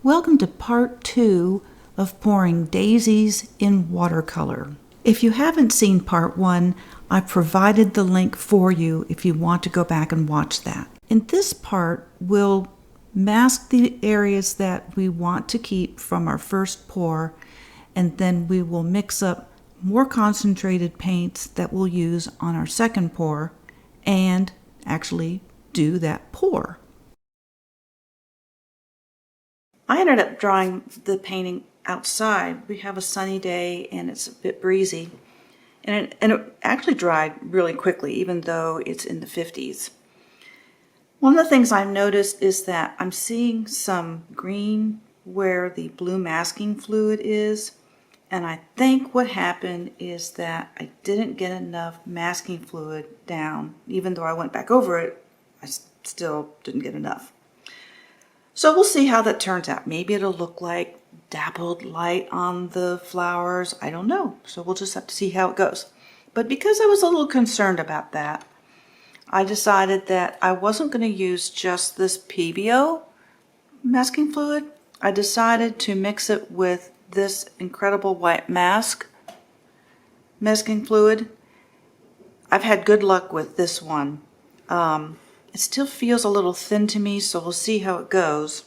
Welcome to part 2 of pouring daisies in watercolor. If you haven't seen part 1, I've provided the link for you if you want to go back and watch that. In this part, we'll mask the areas that we want to keep from our first pour, and then we will mix up more concentrated paints that we'll use on our second pour and actually do that pour. I ended up drawing the painting outside. We have a sunny day and it's a bit breezy. And it actually dried really quickly, even though it's in the 50s. One of the things I've noticed is that I'm seeing some green where the blue masking fluid is. And I think what happened is that I didn't get enough masking fluid down. Even though I went back over it, I still didn't get enough. So we'll see how that turns out. Maybe it'll look like dappled light on the flowers. I don't know. So we'll just have to see how it goes. But because I was a little concerned about that, I decided that I wasn't going to use just this PBO masking fluid. I decided to mix it with this incredible white masking fluid. I've had good luck with this one. It still feels a little thin to me, so we'll see how it goes.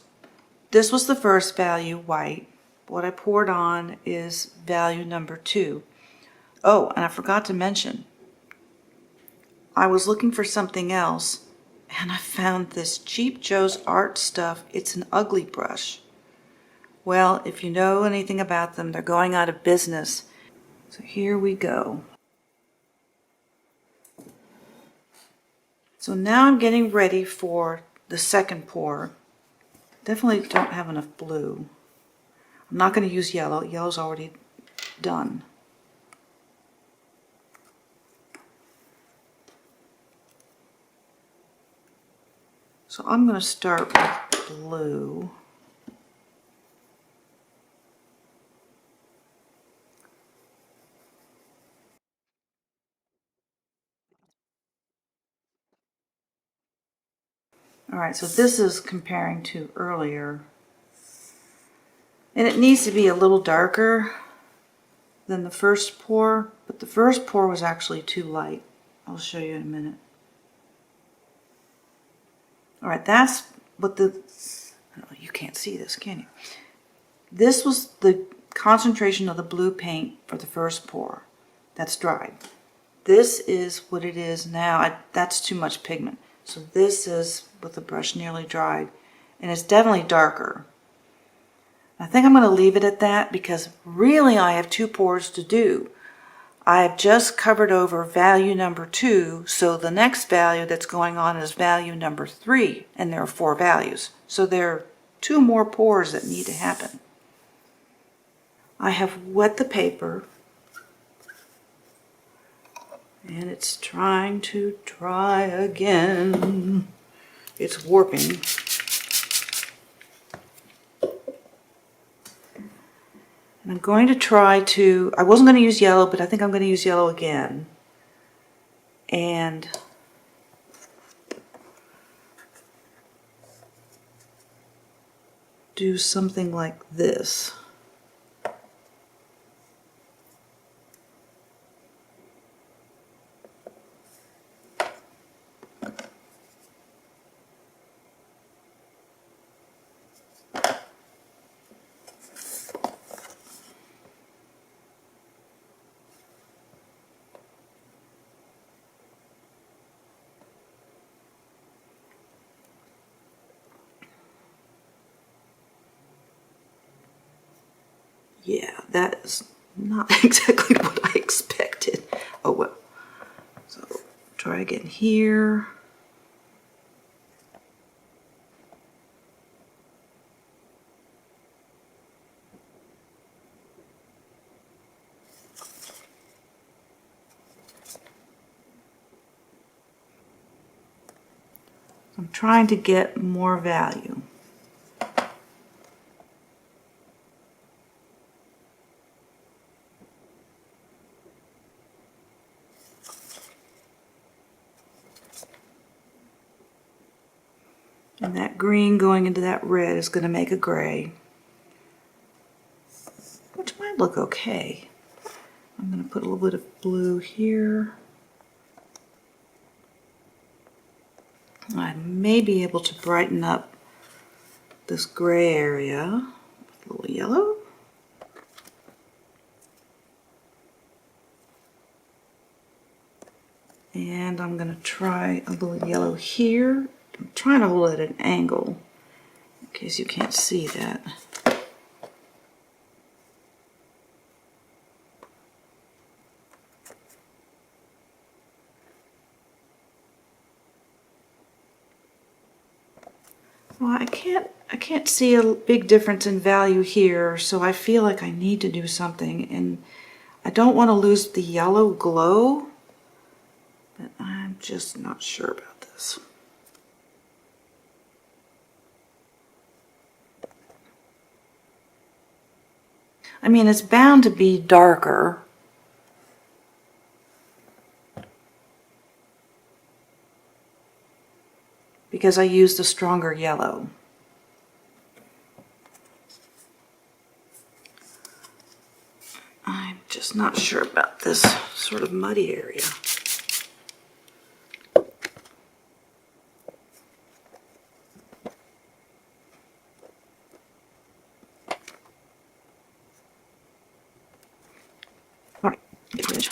This was the first value, white. What I poured on is value number 2. Oh, and I forgot to mention, I was looking for something else, and I found this Cheap Joe's Art stuff. It's an ugly brush. Well, if you know anything about them, they're going out of business. So here we go. So now I'm getting ready for the second pour. Definitely don't have enough blue. I'm not going to use yellow. Yellow's already done. So I'm going to start with blue. Alright, so this is comparing to earlier. And it needs to be a little darker than the first pour, but the first pour was actually too light. I'll show you in a minute. Alright, that's what you can't see this, can you? This was the concentration of the blue paint for the first pour. That's dried. This is what it is now. That's too much pigment. So this is with the brush nearly dried, and it's definitely darker. I think I'm going to leave it at that because really I have 2 pours to do. I have just covered over value number 2, so the next value that's going on is value number 3, and there are 4 values. So there are 2 more pours that need to happen. I have wet the paper, and it's trying to dry again. It's warping. And I'm going to try to, I wasn't going to use yellow, but I think I'm going to use yellow again. And do something like this. Yeah, that is not exactly what I expected. Oh well. So try again here. I'm trying to get more value. And that green going into that red is going to make a gray. might look okay. I'm going to put a little bit of blue here. I may be able to brighten up this gray area with a little yellow. And I'm going to try a little yellow here. I'm trying to hold it at an angle in case you can't see that. Well, I can't see a big difference in value here, so I feel like I need to do something, and I don't want to lose the yellow glow, but I'm just not sure about this. I mean, it's bound to be darker. Because I used a stronger yellow. I'm just not sure about this sort of muddy area. All right, get rid.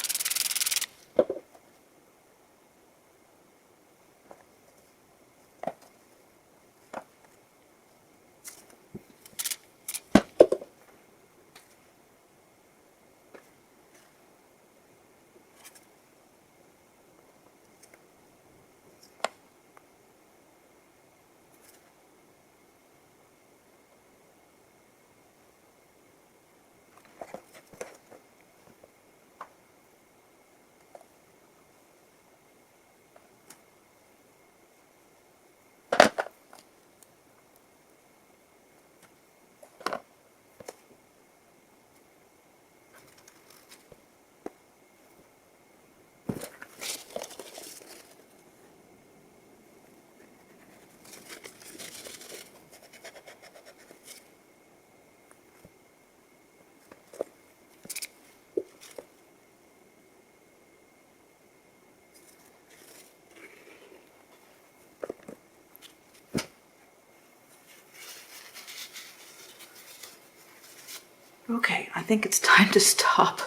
Okay, I think it's time to stop.